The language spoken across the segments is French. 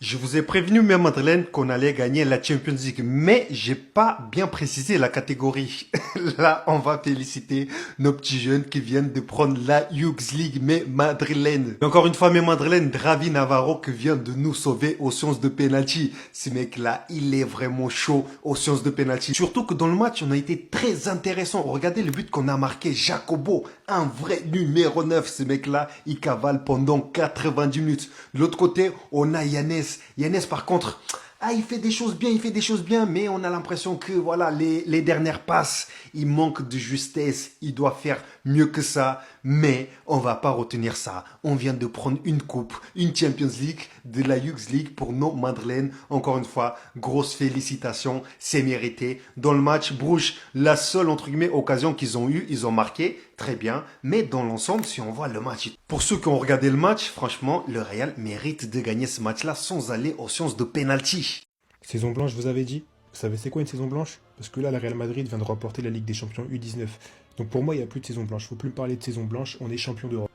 Je vous ai prévenu, même Madeleine, qu'on allait gagner la Champions League, mais j'ai pas bien précisé la catégorie. Là, on va féliciter nos petits jeunes qui viennent de prendre la Youth League, mais Madeleine. Et encore une fois, mais Madeleine, Dravi Navarro qui vient de nous sauver aux sciences de penalty. Ce mec-là, il est vraiment chaud aux sciences de penalty. Surtout que dans le match, on a été très intéressant. Regardez le but qu'on a marqué, Jacobo, un vrai numéro 9. Ce mec-là, il cavale pendant 90 minutes. De l'autre côté, on a Yannis. Yannis, par contre, il fait des choses bien, il fait des choses bien, mais on a l'impression que voilà, les dernières passes, il manque de justesse, il doit faire mieux que ça, mais on va pas retenir ça. On vient de prendre une coupe, une Champions League, de la Youth League pour nos Madeleines. Encore une fois, grosse félicitations, c'est mérité. Dans le match, Bruges, la seule entre guillemets occasion qu'ils ont eue, ils ont marqué, très bien, mais dans l'ensemble, si on voit le match, pour ceux qui ont regardé le match, franchement, le Real mérite de gagner ce match-là sans aller aux sciences de penalty. Saison blanche, je vous avais dit. Vous savez c'est quoi une saison blanche? Parce que là, le Real Madrid vient de remporter la Ligue des Champions U19. Donc pour moi, il n'y a plus de saison blanche. Faut plus me parler de saison blanche, on est champion d'Europe.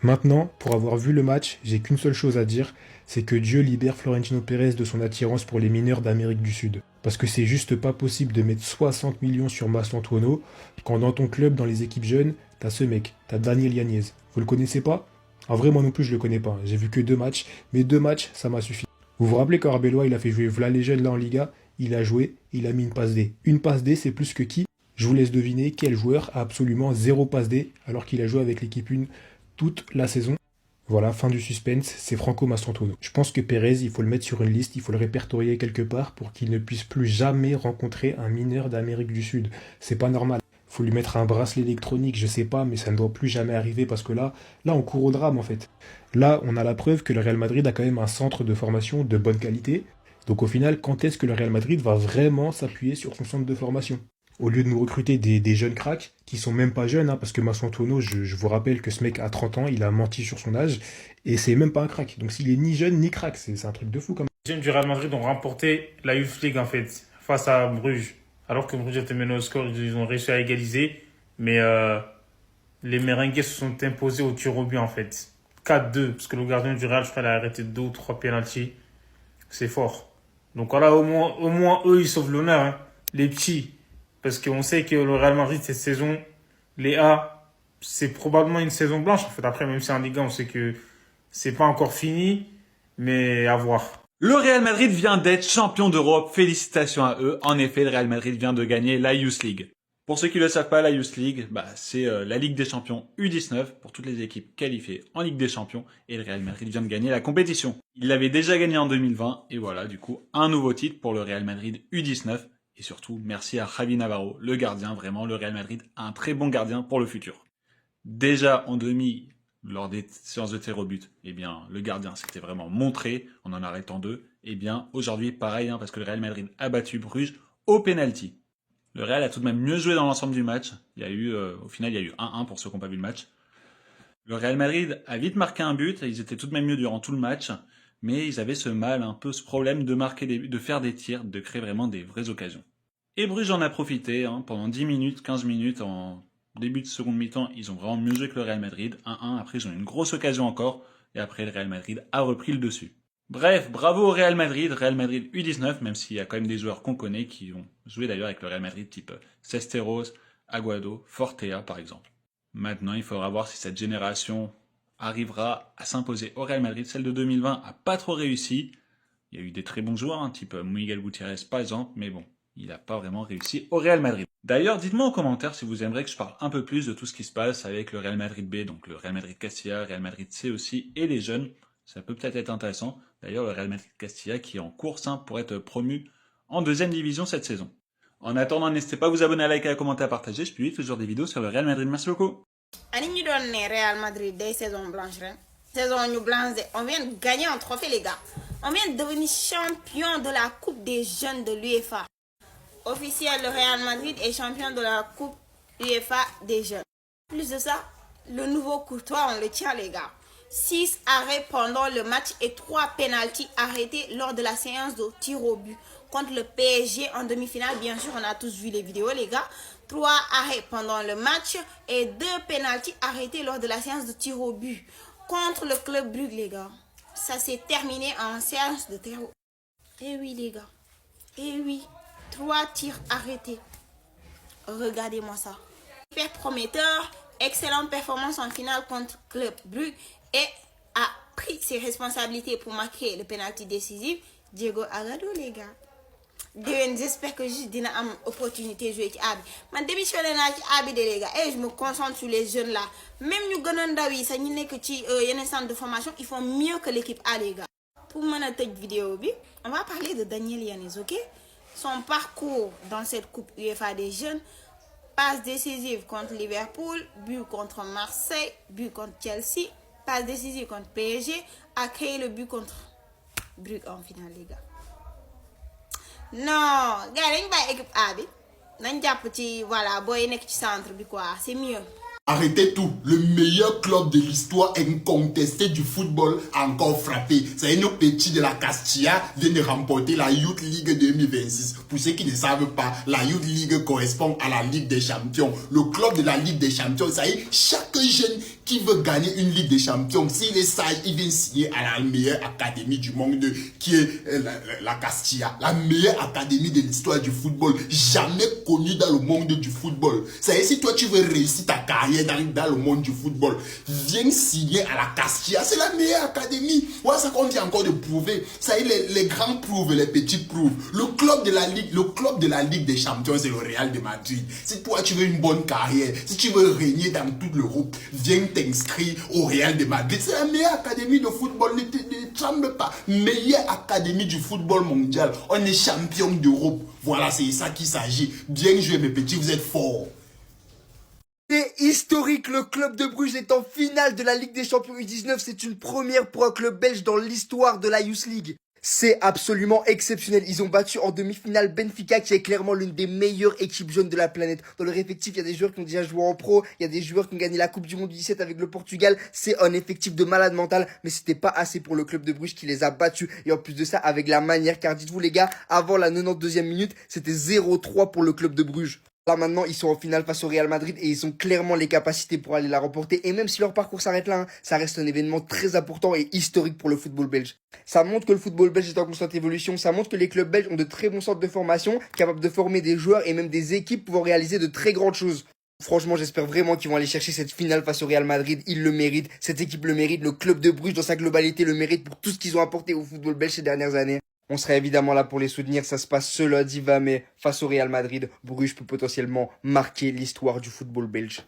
Maintenant, pour avoir vu le match, j'ai qu'une seule chose à dire, c'est que Dieu libère Florentino Pérez de son attirance pour les mineurs d'Amérique du Sud. Parce que c'est juste pas possible de mettre 60 millions sur Maslantuono quand dans ton club, dans les équipes jeunes, t'as ce mec, t'as Daniel Yanez. Vous le connaissez pas? En vrai, moi non plus, je le connais pas. J'ai vu que 2 matchs, mais 2 matchs, ça m'a suffi. Vous vous rappelez quand Arbeloa, il a fait jouer Vla les jeunes là en Liga, il a joué, il a mis une passe D. Une passe D, c'est plus que qui? Je vous laisse deviner quel joueur a absolument 0 passe D alors qu'il a joué avec l'équipe 1 toute la saison. Voilà, fin du suspense, c'est Franco Mastantuono. Je pense que Pérez, il faut le mettre sur une liste, il faut le répertorier quelque part pour qu'il ne puisse plus jamais rencontrer un mineur d'Amérique du Sud. C'est pas normal. Il faut lui mettre un bracelet électronique, je sais pas, mais ça ne doit plus jamais arriver parce que là, on court au drame en fait. Là, on a la preuve que le Real Madrid a quand même un centre de formation de bonne qualité. Donc au final, quand est-ce que le Real Madrid va vraiment s'appuyer sur son centre de formation? Au lieu de nous recruter des jeunes cracks, qui sont même pas jeunes, hein, parce que Massantuono, je vous rappelle que ce mec a 30 ans, il a menti sur son âge, et c'est même pas un crack. Donc s'il est ni jeune ni crack, c'est un truc de fou quand même. Les jeunes du Real Madrid ont remporté la Youth League en fait face à Bruges. Alors que Bruges était mené au score, ils ont réussi à égaliser. Mais les Merengues se sont imposés au tir au but en fait. 4-2, parce que le gardien du Real, je crois, il a arrêté 2 ou 3 pénaltys. C'est fort. Donc voilà, au moins eux, ils sauvent l'honneur, hein. Les petits. Parce qu'on sait que le Real Madrid, cette saison, les A, c'est probablement une saison blanche. En fait, après, même si en Liga, on sait que c'est pas encore fini, mais à voir. Le Real Madrid vient d'être champion d'Europe, félicitations à eux. En effet, le Real Madrid vient de gagner la Youth League. Pour ceux qui ne le savent pas, la Youth League, c'est la Ligue des Champions U19 pour toutes les équipes qualifiées en Ligue des Champions et le Real Madrid vient de gagner la compétition. Il l'avait déjà gagné en 2020 et voilà, du coup, un nouveau titre pour le Real Madrid U19 et surtout, merci à Javi Navarro, le gardien, vraiment, le Real Madrid a un très bon gardien pour le futur. Déjà en demi, lors des séances de tir au but, eh bien, le gardien s'était vraiment montré en arrêtant 2. Eh bien, aujourd'hui, pareil, hein, parce que le Real Madrid a battu Bruges au penalty. Le Real a tout de même mieux joué dans l'ensemble du match. Il y a eu, au final, il y a eu 1-1 pour ceux qui n'ont pas vu le match. Le Real Madrid a vite marqué un but. Ils étaient tout de même mieux durant tout le match. Mais ils avaient ce mal, un peu ce problème de marquer de faire des tirs, de créer vraiment des vraies occasions. Et Bruges en a profité, hein, pendant 10 minutes, 15 minutes, en début de seconde mi-temps, ils ont vraiment mieux joué que le Real Madrid. 1-1, après ils ont eu une grosse occasion encore. Et après, le Real Madrid a repris le dessus. Bref, bravo au Real Madrid U19, même s'il y a quand même des joueurs qu'on connaît qui ont joué d'ailleurs avec le Real Madrid, type Cesteros, Aguado, Fortea par exemple. Maintenant, il faudra voir si cette génération arrivera à s'imposer au Real Madrid. Celle de 2020 a pas trop réussi. Il y a eu des très bons joueurs, hein, type Miguel Gutiérrez par exemple, mais bon, il n'a pas vraiment réussi au Real Madrid. D'ailleurs, dites-moi en commentaire si vous aimeriez que je parle un peu plus de tout ce qui se passe avec le Real Madrid B, donc le Real Madrid Castilla, Real Madrid C aussi, et les jeunes. Ça peut peut-être être intéressant. D'ailleurs, le Real Madrid Castilla qui est en course, hein, pour être promu en deuxième division cette saison. En attendant, n'hésitez pas à vous abonner, à liker, à commenter, à partager. Je publie toujours des vidéos sur le Real Madrid. Merci beaucoup. Ani ñu doon ne Real Madrid des saisons blanches ren saison ñu blanche de on vient de gagner un trophée les gars, on vient de devenir champion de la coupe des jeunes de l'UEFA. Officiel, le Real Madrid est champion de la coupe UEFA des jeunes. Plus de ça, le nouveau Courtois on le tient les gars. 6 arrêts pendant le match et 3 pénaltys arrêtés lors de la séance de tir au but contre le PSG en demi-finale. Bien sûr, on a tous vu les vidéos les gars. 3 arrêts pendant le match et 2 pénaltys arrêtés lors de la séance de tir au but contre le club Brugge les gars. ça s'est terminé en séance de terreau. Eh oui les gars, eh oui, 3 tirs arrêtés. Regardez-moi ça. Hyper prometteur, excellente performance en finale contre Club Brugge et a pris ses responsabilités pour marquer le penalty décisif. Diego Agado les gars. J'espère que juste dina am opportunité de jouer ci abi man démissionné naa ci abi de les gars et je me concentre sur les jeunes là même ñu gënoon ndaw yi sax ñi nekk ci yeneen centre de formation ils font mieux que l'équipe A les gars. Pour mën a tëj vidéo bi on va parler de Daniel Yanez, ok? Son parcours dans cette coupe UEFA des jeunes: passe décisive contre Liverpool, but contre Marseille, but contre Chelsea, passe décisive contre PSG, a créé le but contre Brugge en finale les gars. Non, gars dañ bàyyi équipe A bi nañ jàpp ci voilà booy nekk ci centre bi quoi, c'est mieux. Arrêtez tout. Le meilleur club de l'histoire incontestée du football a encore frappé. C'est nos petits de la Castilla viennent de remporter la Youth League 2026. Pour ceux qui ne savent pas, la Youth League correspond à la Ligue des Champions. Le club de la Ligue des Champions, ça y est, chaque jeune qui veut gagner une Ligue des Champions, s'il est sage, il vient signer à la meilleure académie du monde, qui est la Castilla. La meilleure académie de l'histoire du football, jamais connue dans le monde du football. Ça y est, si toi tu veux réussir ta carrière dans le monde du football, viens signer à la Castilla. C'est la meilleure académie. Ouais, ça qu'on vient encore de prouver. Ça y est, les grands prouvent, les petits prouvent. Le club de la Ligue des Champions, c'est le Real de Madrid. Si toi tu veux une bonne carrière, si tu veux régner dans toute l'Europe, viens t'inscrire au Real de Madrid. C'est la meilleure académie de football. Ne tremble pas. Meilleure académie du football mondial. On est champion d'Europe. Voilà, c'est ça qu'il s'agit. Bien joué mes petits, vous êtes forts. C'est historique, le club de Bruges est en finale de la Ligue des Champions U19. C'est une première pour un club belge dans l'histoire de la Youth League. C'est absolument exceptionnel. Ils ont battu en demi-finale Benfica, qui est clairement l'une des meilleures équipes jeunes de la planète. Dans leur effectif, il y a des joueurs qui ont déjà joué en pro, il y a des joueurs qui ont gagné la Coupe du Monde U17 avec le Portugal. C'est un effectif de malade mental, mais c'était pas assez pour le club de Bruges qui les a battus. Et en plus de ça, avec la manière, car dites-vous les gars, avant la 92e minute, c'était 0-3 pour le club de Bruges. Là maintenant ils sont en finale face au Real Madrid et ils ont clairement les capacités pour aller la remporter. Et même si leur parcours s'arrête là, ça reste un événement très important et historique pour le football belge. Ça montre que le football belge est en constante évolution, ça montre que les clubs belges ont de très bons centres de formation, capables de former des joueurs et même des équipes pouvant réaliser de très grandes choses. Franchement, j'espère vraiment qu'ils vont aller chercher cette finale face au Real Madrid. Ils le méritent, cette équipe le mérite, le club de Bruges dans sa globalité le mérite pour tout ce qu'ils ont apporté au football belge ces dernières années. On sera évidemment là pour les soutenir, ça se passe ce lundi 20 mai face au Real Madrid. Bruges peut potentiellement marquer l'histoire du football belge.